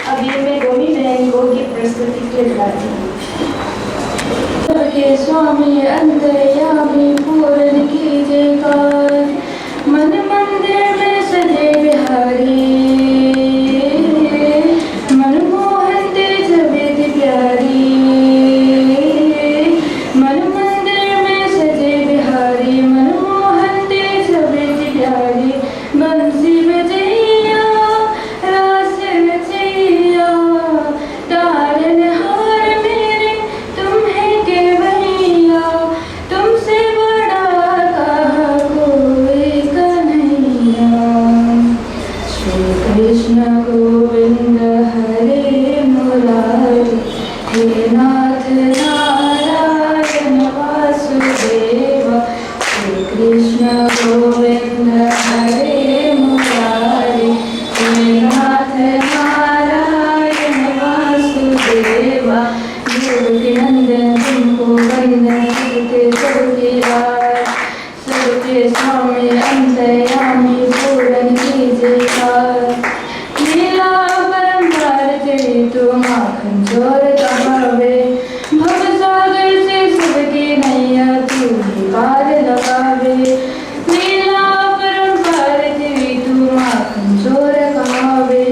A: अब ये मैं गोमी बहन को की प्रस्तुति के बुलाती हूँ।
C: के स्वामी अंतर्यामी पूर्ण कीजिएगा, मन मंदिर में सजे बिहारी, मनमोहन तेज वेद प्यारी, मन मंदिर में सजे बिहारी, मनमोहन तेज वेद प्यारी, बंसी बजैया रास रचैया, तारन हार मेरे तुम्हें के भैया, तुमसे बड़ा कहा कोई कन्हैया। श्री कृष्ण गोविंद हरे मुरारी, हे नाथ नारायण वासुदेव, श्री कृष्ण गोविंद हरे मुरारी, हे नाथ नारायण वासुदेव, योगी नंदन तुमको वंदन करते सबके राज, सबके स्वामी अंतर्यामी पूर्ण कीजिएगा, लीला परम्पार चली तो माखन चोर कहावे, भव सागर से सबकी नैया तू ही पार लगावे, लीला परम्पार चली तो माखन चोर कहावे,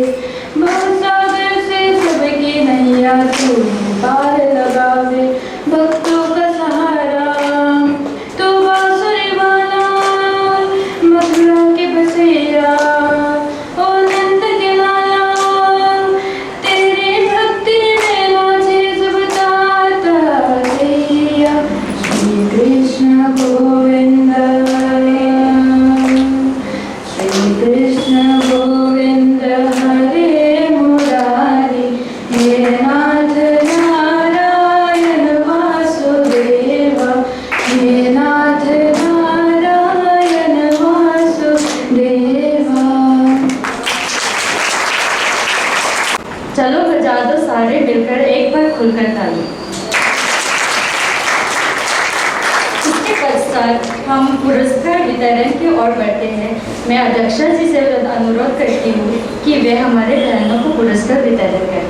C: भव सागर से सबकी नैया तू ही पार लगावे, भक्तों का सहारा तो बांसुरी वाला, मथुरा के बसैया ओ नंद के लाला, तेरी भक्ति में नाचे सब ताता सैया। श्री कृष्ण गोविंद, श्री कृष्ण गोविंद हरे मुरारी, हे नाथ नारायण वासुदेव, हे नाथ नारायण वासुदेव।
F: चलो बजा दो सारे मिलकर एक बार खुलकर ताली। इसके पश्चात हम पुरस्कार वितरण की ओर बढ़ते हैं। मैं अध्यक्षा जी से अनुरोध करती हूँ कि वे हमारे बहनों को पुरस्कार वितरण करें।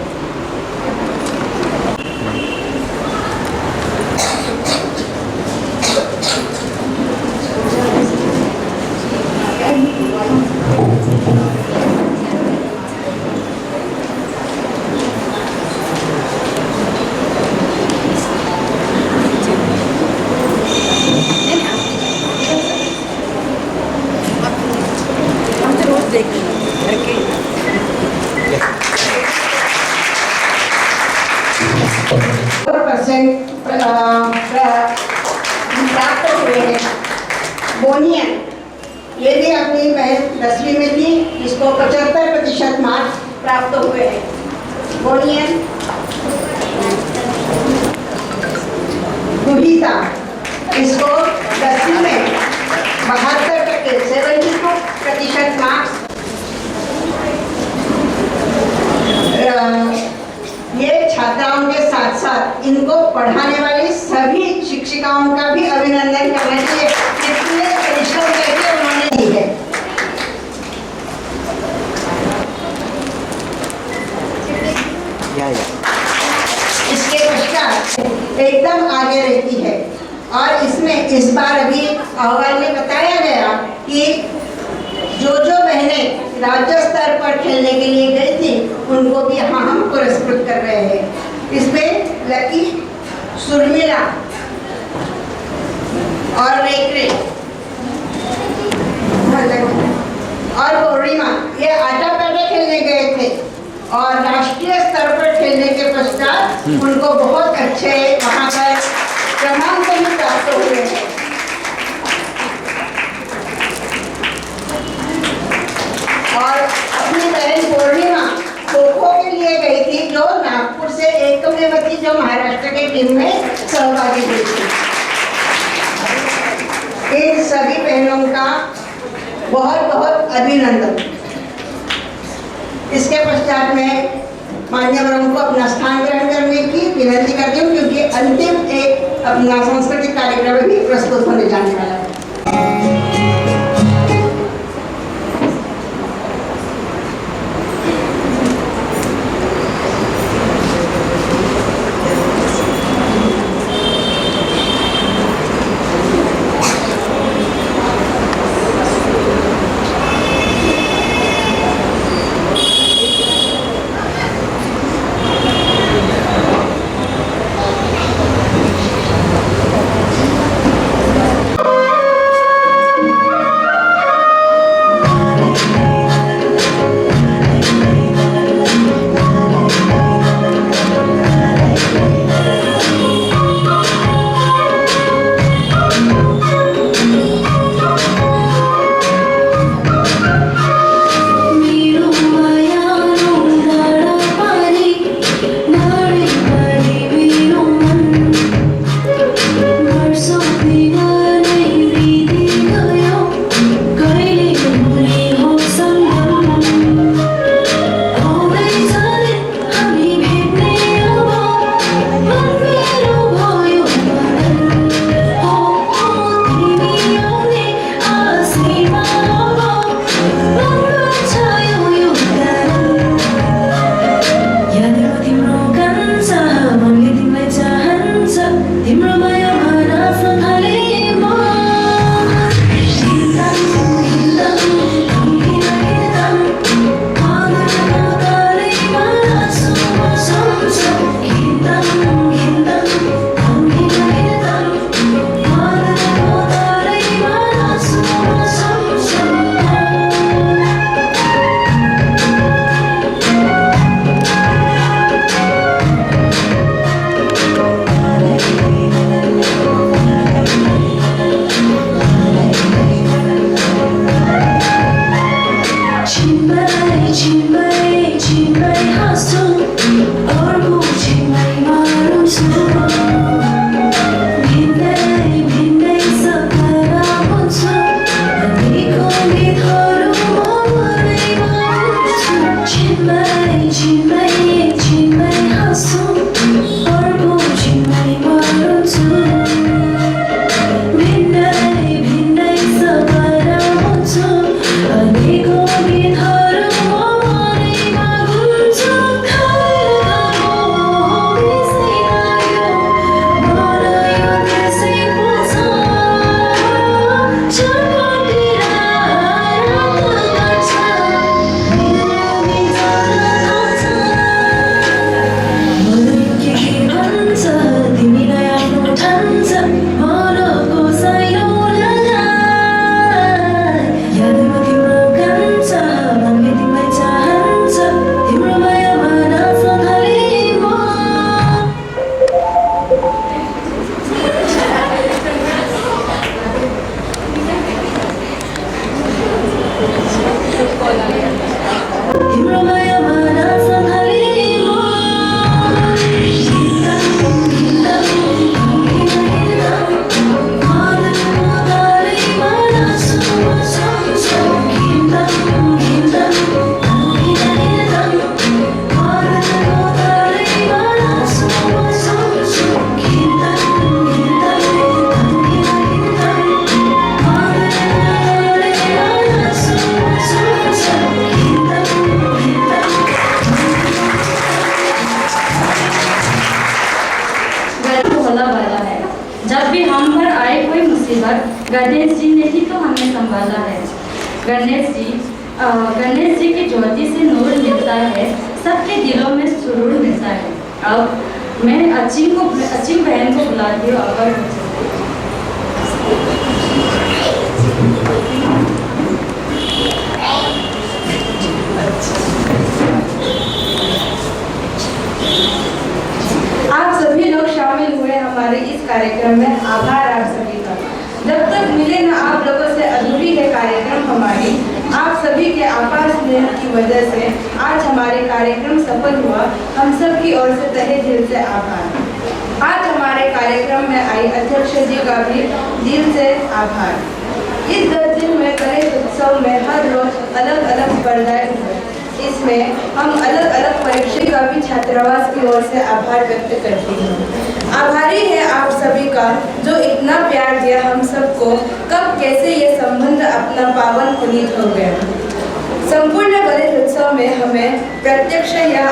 E: प्राप्त हुए हैं। बोनियन ये भी अपनी बहन 10वीं में थी, इसको 75% मार्क्स प्राप्त हुए हैं। बोनियन गुहिता, इसको 10वीं में 72% मार्क्स। ये छात्राओं के साथ साथ इनको पढ़ाने वाली सभी शिक्षिकाओं का भी अभिनंदन करना चाहिए, जितने परिश्रम करके उन्होंने दी है। इसके पश्चात एकदम आगे रहती है और इसमें इस बार अभी अहवाल में बताया गया कि जो बहनें राज्य स्तर पर खेलने के लिए गई थी उनको भी यहाँ हम पुरस्कृत कर रहे हैं। इसमें लकी, सुरमिला और रेकरे और पूर्णिमा ये आटा पाटा खेलने गए थे और राष्ट्रीय स्तर पर खेलने के पश्चात उनको बहुत अच्छे वहाँ पर क्रमांक भी प्राप्त हुए हैं। और अपनी बहन पूर्णिमा खो-खो के लिए गई थी, जो नागपुर से एकमेव थी जो महाराष्ट्र के टीम में सहभागी हुई थी। इन सभी बहनों का बहुत बहुत अभिनंदन। इसके पश्चात मैं मान्यवरों को अपना स्थान ग्रहण करने की विनती करती हूँ, क्योंकि अंतिम एक अपना सांस्कृतिक कार्यक्रम भी प्रस्तुत होने जाने वाला है।
F: जीवन गणेश जी ने ही तो हमें संभाला है। गणेश जी की ज्योति से नूर मिलता है, सबके दिलों में सुरूर मिलता है। अब मैं अचिम बहन को बुलाती हूँ। अगर
B: आप सभी लोग शामिल हुए हमारे इस कार्यक्रम में, आभार आप सभी का। जब तक मिले ना आप लोगों से अधूरी है कार्यक्रम हमारी। आप सभी के आपार स्नेह की वजह से आज हमारे कार्यक्रम सफल हुआ। हम सब की ओर से तहे दिल से आभार। आज हमारे कार्यक्रम में आई अध्यक्ष जी का भी दिल से आभार। इस 10 दिन में गणेश उत्सव में हर रोज अलग अलग स्पर्धाएं हुई। इसमें हम अलग अलग परीक्षा का भी छात्रावास की ओर से आभार व्यक्त करती हूँ। आभारी है आप सभी का जो इतना प्यार दिया हम सबको। कब कैसे ये संबंध अपना पावन पुनीत हो गया। संपूर्ण गणेश उत्सव में हमें प्रत्यक्ष या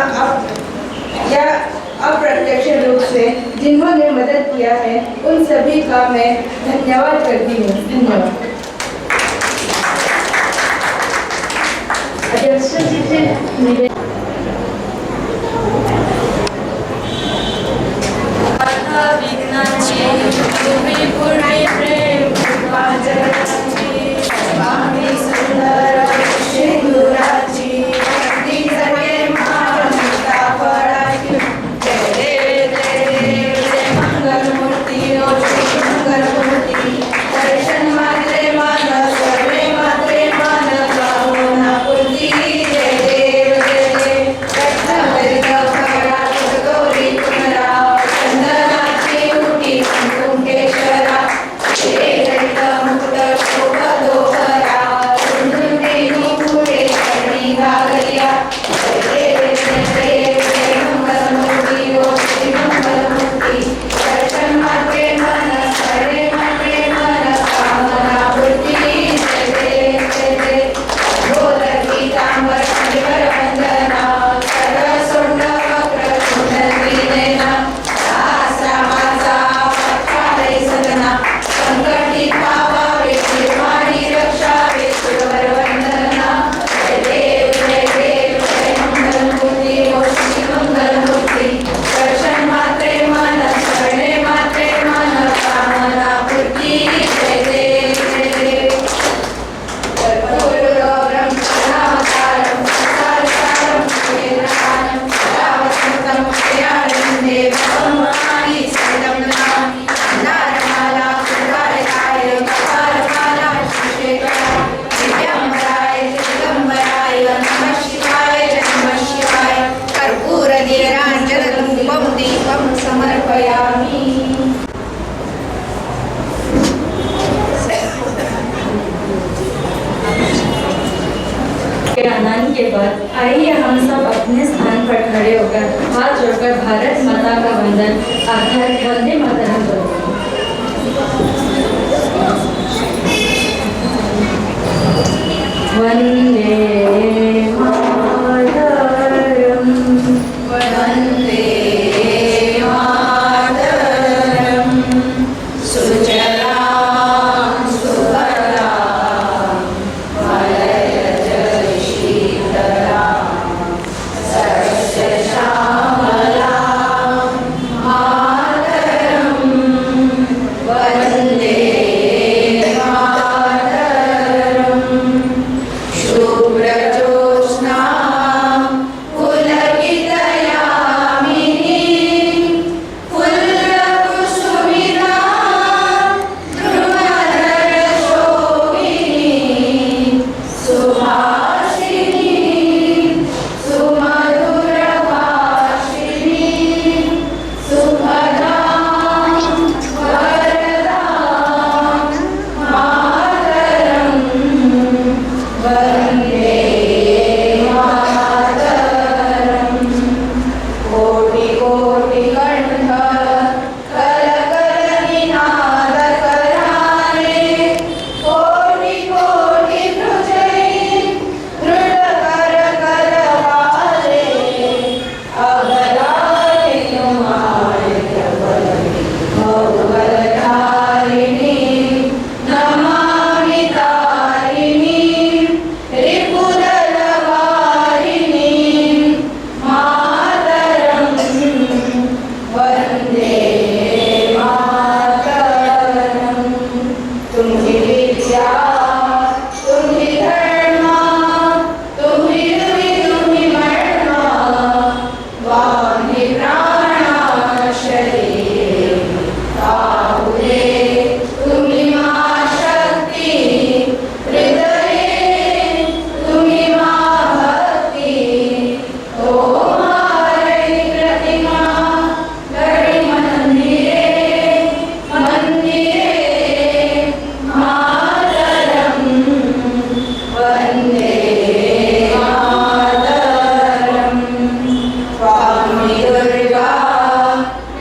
B: अप्रत्यक्ष रूप से जिन्होंने मदद किया है उन सभी का मैं धन्यवाद करती हूँ। धन्यवाद।
F: अध्यक्ष जी से मिले ऐलान के बाद आइए हम सब अपने स्थान पर खड़े होकर हाथ जोड़कर भारत माता का वंदन अर्थात वंदे मातरम बोलें। वंदे मातरम वंदे मातरम सुजलां सुफलां मलयज शीतलां सर्वस्य श्यामलां मातरं वन्दे मातरं।
B: तुम्ही विद्या, तुम्ही धर्म, तुम्ही रुई, तुम्ही मर्म, वाणी प्राण शरीर पाहुले, तुम्ही मा शक्ती, हृदये तुम्ही मा भक्ती, ओ मारई प्रतिमा, गणी मंदिरे, मंदिरे मातरम, वंदे मातरम। स्वामी दुर्गा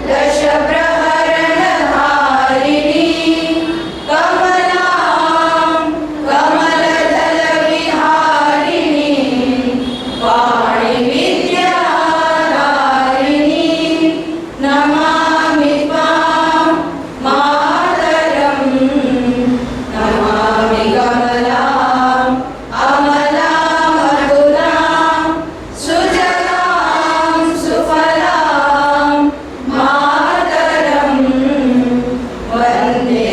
B: दश प्रहरण धारिणी, कमलां कमलदल विहारिणी, वाणी विद्या धारिणी, नमामि त्वां मातरं, नमामि कमलां अमलां मधुरां, सुजलां सुफलां मातरं, वन्दे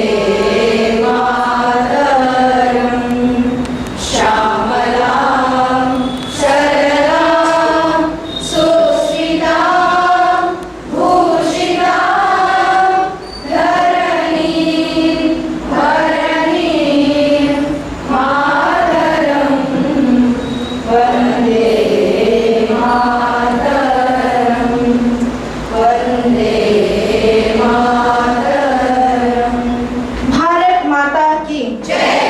B: मातरं। श्यामलां सरलां सुस्मितां भूषितां, धरणीं धरणीं मातरं, वन्दे मातरं, वन्दे मातरं। भारत माता की जय।